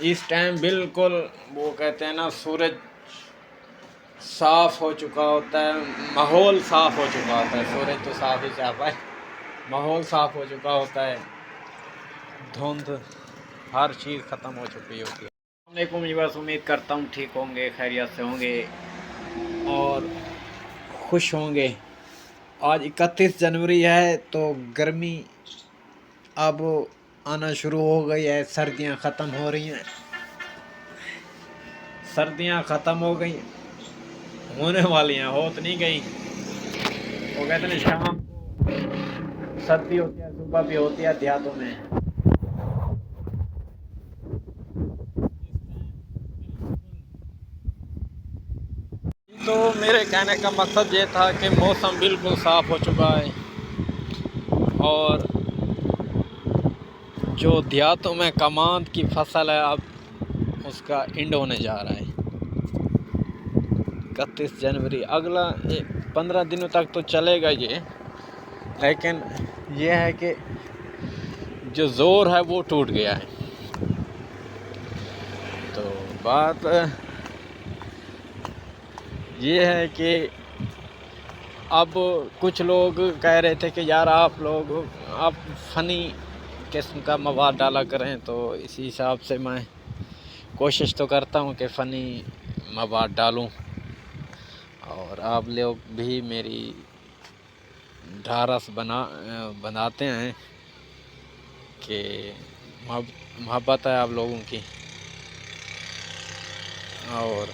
इस टाइम बिल्कुल वो कहते हैं ना, सूरज साफ हो चुका होता है, माहौल साफ हो चुका होता है। सूरज तो साफ ही जा पाए, माहौल साफ हो चुका होता है, धुंध हर चीज़ ख़त्म हो चुकी होती है। वालेकुम, ये बस उम्मीद करता हूँ ठीक होंगे, खैरियत से होंगे और खुश होंगे। आज 31 जनवरी है तो गर्मी अब आना शुरू हो गई है, सर्दियाँ ख़त्म हो रही हैं, सर्दियाँ ख़त्म हो गई, होने वाली हैं, हो तो नहीं गई। वो कहते हैं शाम को सर्दी होती है, सुबह भी होती है देहातों में। तो मेरे कहने का मकसद ये था कि मौसम बिल्कुल साफ़ हो चुका है और जो देहातों में कमांद की फसल है अब उसका एंड होने जा रहा है। 31 जनवरी, अगला 15 दिनों तक तो चलेगा ये, लेकिन ये है कि जो ज़ोर है वो टूट गया है। तो बात ये है कि अब कुछ लोग कह रहे थे कि यार आप फ़नी किस्म का मवाद डाला करें, तो इसी हिसाब से मैं कोशिश तो करता हूँ कि फ़नी मवाद डालूँ और आप लोग भी मेरी ढारस बनाते हैं कि मोहब्बत है आप लोगों की। और